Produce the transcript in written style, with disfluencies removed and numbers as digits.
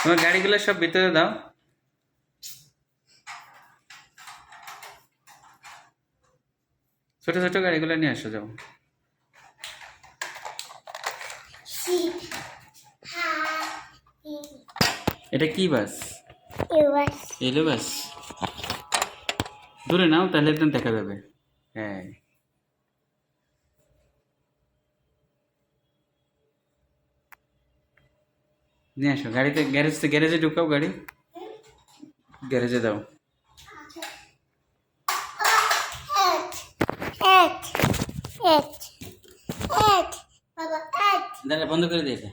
তোমার গাড়িগুলো সব ভিতরে দাও। ছোট ছোট গাড়িগুলো নিয়ে আসো, যাও। এটা কি বাস? এলো বাস। দূরে নাও, তাহলে একদম দেখা যাবে। হ্যাঁ, নিয়ে আসো গাড়িতে। গ্যারেজে ঢুকাও গাড়ি, গ্যারেজে দাও। দাঁড়া, বন্ধ করে দিয়েছে।